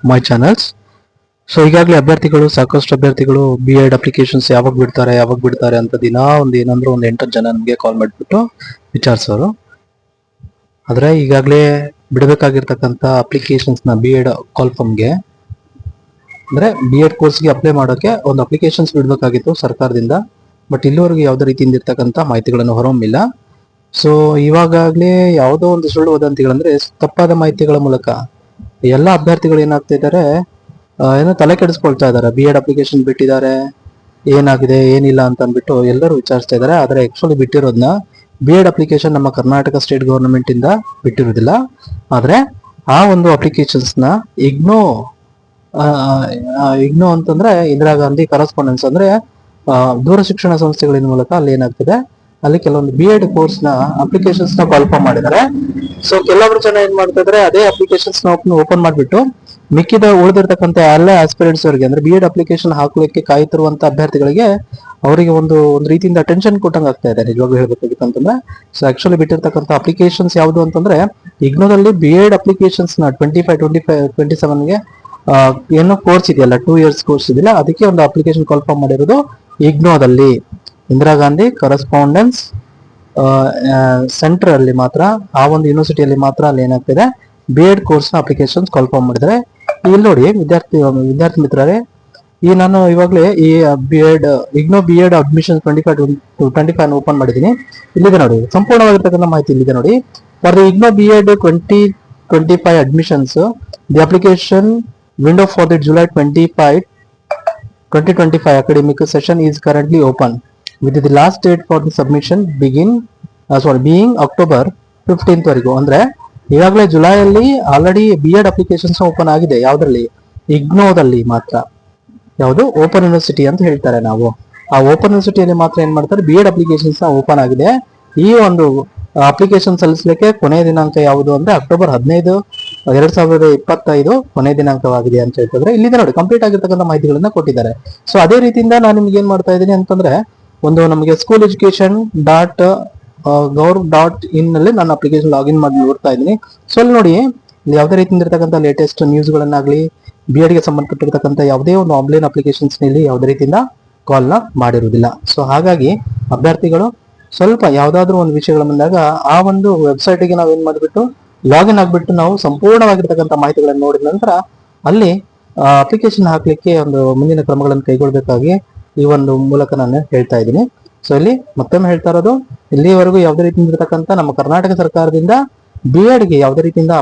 ಮೈ channels. So ಈಗಾಗಲೇ ಸಾಕಷ್ಟು ಅಭ್ಯರ್ಥಿಗಳು ಬಿ ಎಡ್ ಅಪ್ಲಿಕೇಶನ್ಸ್ ಯಾವಾಗ ಬಿಡ್ತಾರೆ ಅಂತ ದಿನ ಏನಂದ್ರೆ ಒಂದು 8 ಜನ ನಮಗೆ ಕಾಲ್ ಮಾಡಿಬಿಟ್ಟು ವಿಚಾರಿಸೋರು. ಆದ್ರೆ ಈಗಾಗಲೇ ಬಿಡಬೇಕಾಗಿರ್ತಕ್ಕಂಥ ಅಪ್ಲಿಕೇಶನ್ಸ್ ನ ಬಿ ಎಡ್ ಕಾಲ್ಫಾರ್ಮ್ಗೆ ಅಂದ್ರೆ ಬಿ ಎಡ್ ಕೋರ್ಸ್ಗೆ ಅಪ್ಲೈ ಮಾಡೋಕೆ ಒಂದು ಅಪ್ಲಿಕೇಶನ್ಸ್ ಬಿಡಬೇಕಾಗಿತ್ತು ಸರ್ಕಾರದಿಂದ. ಬಟ್ ಇಲ್ಲಿವರೆಗೂ ಯಾವುದೇ ರೀತಿಯಿಂದ ಇರ್ತಕ್ಕಂಥ ಮಾಹಿತಿಗಳನ್ನು ಹೊರಹೊಮ್ಮಿಲ್ಲ. ಸೊ ಇವಾಗಲೇ ಯಾವುದೋ ಒಂದು ಸುಳ್ಳು ವದಂತಿಗಳಂದ್ರೆ ತಪ್ಪಾದ ಮಾಹಿತಿಗಳ ಮೂಲಕ ಎಲ್ಲ ಅಭ್ಯರ್ಥಿಗಳು ಏನಾಗ್ತಾ ಇದ್ದಾರೆ, ಏನೋ ತಲೆ ಕೆಡಿಸ್ಕೊಳ್ತಾ ಇದ್ದಾರೆ. ಬಿ ಎಡ್ ಅಪ್ಲಿಕೇಶನ್ ಬಿಟ್ಟಿದ್ದಾರೆ, ಏನಾಗಿದೆ ಏನಿಲ್ಲ ಅಂತ ಅಂದ್ಬಿಟ್ಟು ಎಲ್ಲರೂ ವಿಚಾರಿಸ್ತಾ ಇದ್ದಾರೆ. ಆದ್ರೆ ಆಕ್ಚುಲಿ ಬಿಟ್ಟಿರೋದನ್ನ ಬಿ ಎಡ್ ಅಪ್ಲಿಕೇಶನ್ ನಮ್ಮ ಕರ್ನಾಟಕ ಸ್ಟೇಟ್ ಗವರ್ನಮೆಂಟ್ ಇಂದ ಬಿಟ್ಟಿರೋದಿಲ್ಲ. ಆದ್ರೆ ಆ ಒಂದು ಅಪ್ಲಿಕೇಶನ್ಸ್ ನ ಇಗ್ನೋ ಅಂತಂದ್ರೆ ಇಂದಿರಾ ಗಾಂಧಿ ಕರೆಸ್ಪಾಂಡೆನ್ಸ್ ಅಂದ್ರೆ ದೂರ ಶಿಕ್ಷಣ ಸಂಸ್ಥೆಗಳಿನ ಮೂಲಕ ಅಲ್ಲಿ ಏನಾಗ್ತದೆ, ಅಲ್ಲಿ ಕೆಲವೊಂದು ಬಿ ಎಡ್ ಕೋರ್ಸ್ ನ ಅಪ್ಲಿಕೇಶನ್ಸ್ ನ ಕಾಲ್ಫಾರ್ಮ್ ಮಾಡಿದ್ದಾರೆ. ಸೊ ಕೆಲವರು ಜನ ಏನ್ ಮಾಡ್ತಾ ಇದಾರೆ, ಅದೇ ಅಪ್ಲಿಕೇಶನ್ಸ್ ನ ಓಪನ್ ಮಾಡ್ಬಿಟ್ಟು ಮಿಕ್ಕಿದ ಉಳಿದಿರ್ತಕ್ಕಂಥ ಎಲ್ಲ ಆಸ್ಪಿರೆಂಟ್ಸ್ ಅವರಿಗೆ ಅಂದ್ರೆ ಬಿ ಎಡ್ ಅಪ್ಲಿಕೇಶನ್ ಹಾಕ್ಲಿಕ್ಕೆ ಕಾಯ್ತಿರುವಂತ ಅಭ್ಯರ್ಥಿಗಳಿಗೆ ಅವರಿಗೆ ಒಂದು ರೀತಿಯಿಂದ ಟೆನ್ಷನ್ ಕೊಟ್ಟಂಗೆ ಆಗ್ತಾ ಇದೆ ನಿಜವಾಗ್ಲೂ ಹೇಳ್ಬೇಕಾಗಿತ್ತು ಅಂತಂದ್ರೆ. ಸೊ ಆಕ್ಚುಲಿ ಬಿಟ್ಟಿರ್ತಕ್ಕಂಥ ಅಪ್ಲಿಕೇಶನ್ಸ್ ಯಾವುದು ಅಂತಂದ್ರೆ ಇಗ್ನೋದಲ್ಲಿ ಬಿ ಎಡ್ ಅಪ್ಲಿಕೇಶನ್ಸ್ ನ 27ಗೆ ಏನೋ ಕೋರ್ಸ್ ಇದೆಯಲ್ಲ, 2 years ಕೋರ್ಸ್ ಇದೆಯಲ್ಲ, ಅದಕ್ಕೆ ಒಂದು ಅಪ್ಲಿಕೇಶನ್ ಕಾಲ್ಫಾರ್ಮ್ ಮಾಡಿರೋದು ಇಗ್ನೋದಲ್ಲಿ ಇಂದಿರಾ ಗಾಂಧಿ ಕರೆಸ್ಪಾಂಡೆನ್ಸ್ ಸೆಂಟರ್ ಅಲ್ಲಿ ಮಾತ್ರ, ಆ ಒಂದು ಯೂನಿವರ್ಸಿಟಿಯಲ್ಲಿ ಮಾತ್ರ ಅಲ್ಲಿ ಏನಾಗ್ತಿದೆ ಬಿ ಎಡ್ ಕೋರ್ಸ್ ನ ಅಪ್ಲಿಕೇಶನ್ಸ್ ಕಾಲ್ಫಾರ್ಮ್ ಮಾಡಿದ್ರೆ. ಇಲ್ಲಿ ನೋಡಿ ವಿದ್ಯಾರ್ಥಿ ಮಿತ್ರರೇ, ಈ ನಾನು ಇವಾಗಲೇ ಈ IGNOU B Ed admission 25 open ಮಾಡಿದೀನಿ. ಇಲ್ಲಿದೆ ನೋಡಿ, ಸಂಪೂರ್ಣವಾಗಿರ್ತಕ್ಕಂಥ ಮಾಹಿತಿ ಇಲ್ಲಿದೆ ನೋಡಿ. For the IGNOU B Ed 2025 admissions the application window for the July 2025 academic session is currently open with the last date for the submission being October 15th ವರೆಗೂ. ಅಂದ್ರೆ ಈಗಾಗಲೇ ಜುಲೈಯಲ್ಲಿ already B Ed applications open ಆಗಿದೆ. ಯಾವ್ದ್ರಲ್ಲಿ? ಇಗ್ನೋದಲ್ಲಿ ಮಾತ್ರ. ಯಾವುದು? Open university ಅಂತ ಹೇಳ್ತಾರೆ ನಾವು. ಆ ಓಪನ್ ಯೂನಿವರ್ಸಿಟಿಯಲ್ಲಿ ಮಾತ್ರ ಏನ್ ಮಾಡ್ತಾರೆ, ಬಿ ಎಡ್ ಅಪ್ಲಿಕೇಶನ್ಸ್ ಓಪನ್ ಆಗಿದೆ. ಈ ಒಂದು ಅಪ್ಲಿಕೇಶನ್ ಸಲ್ಲಿಸಲಿಕ್ಕೆ ಕೊನೆಯ ದಿನಾಂಕ ಯಾವುದು ಅಂದ್ರೆ October 15, 2025 ಕೊನೆಯ ದಿನಾಂಕವಾಗಿದೆ ಅಂತ ಹೇಳ್ತಿದ್ರೆ. ಇಲ್ಲಿದೆ ನೋಡಿ, ಕಂಪ್ಲೀಟ್ ಆಗಿರ್ತಕ್ಕಂಥ ಮಾಹಿತಿಗಳನ್ನ ಕೊಟ್ಟಿದ್ದಾರೆ. ಸೊ ಅದೇ ರೀತಿಯಿಂದ ನಾನು ನಿಮ್ಗೆ ಏನ್ ಮಾಡ್ತಾ ಇದ್ದೀನಿ ಅಂತಂದ್ರೆ, ನಮಗೆ ಸ್ಕೂಲ್ ಎಜುಕೇಶನ್ .gov.in ನಲ್ಲಿ ನಾನು ಅಪ್ಲಿಕೇಶನ್ ಲಾಗಿನ್ ಮಾಡಿ ನೋಡ್ತಾ ಇದ್ದೀನಿ. ಸೊ ಅಲ್ಲಿ ನೋಡಿ, ಯಾವುದೇ ರೀತಿಯಿಂದ ಇರ್ತಕ್ಕಂಥ ಲೇಟೆಸ್ಟ್ ನ್ಯೂಸ್ ಗಳನ್ನಾಗ್ಲಿ, ಬಿ ಎಡ್ ಗೆ ಸಂಬಂಧಪಟ್ಟಿರ್ತಕ್ಕಂಥ ಯಾವುದೇ ಒಂದು ಆನ್ಲೈನ್ ಅಪ್ಲಿಕೇಶನ್ಸ್ ನಲ್ಲಿ ಯಾವುದೇ ರೀತಿಯಿಂದ ಕಾಲ್ ನ ಮಾಡಿರುವುದಿಲ್ಲ. ಸೊ ಹಾಗಾಗಿ ಅಭ್ಯರ್ಥಿಗಳು ಸ್ವಲ್ಪ ಯಾವ್ದಾದ್ರು ಒಂದು ವಿಷಯಗಳ ಬಂದಾಗ ಆ ಒಂದು ವೆಬ್ಸೈಟ್ ಗೆ ನಾವೇನ್ ಮಾಡ್ಬಿಟ್ಟು ಲಾಗಿನ್ ಆಗ್ಬಿಟ್ಟು ನಾವು ಸಂಪೂರ್ಣವಾಗಿರ್ತಕ್ಕಂಥ ಮಾಹಿತಿಗಳನ್ನು ನೋಡಿದ ನಂತರ ಅಲ್ಲಿ ಅಪ್ಲಿಕೇಶನ್ ಹಾಕ್ಲಿಕ್ಕೆ ಒಂದು ಮುಂದಿನ ಕ್ರಮಗಳನ್ನು ಕೈಗೊಳ್ಳಬೇಕಾಗಿ ಈ ಒಂದು ಮೂಲಕ ನಾನು ಹೇಳ್ತಾ ಇದ್ದೀನಿ. ಸೊ ಇಲ್ಲಿ ಮತ್ತೊಮ್ಮೆ ಹೇಳ್ತಾ ಇರೋದು, ಇಲ್ಲಿವರೆಗೂ ಯಾವುದೇ ರೀತಿಯಿಂದ ಇರತಕ್ಕಂಥ ನಮ್ಮ ಕರ್ನಾಟಕ ಸರ್ಕಾರದಿಂದ ಬಿ ಎಡ್ ಗೆ ಯಾವುದೇ ರೀತಿಯಿಂದ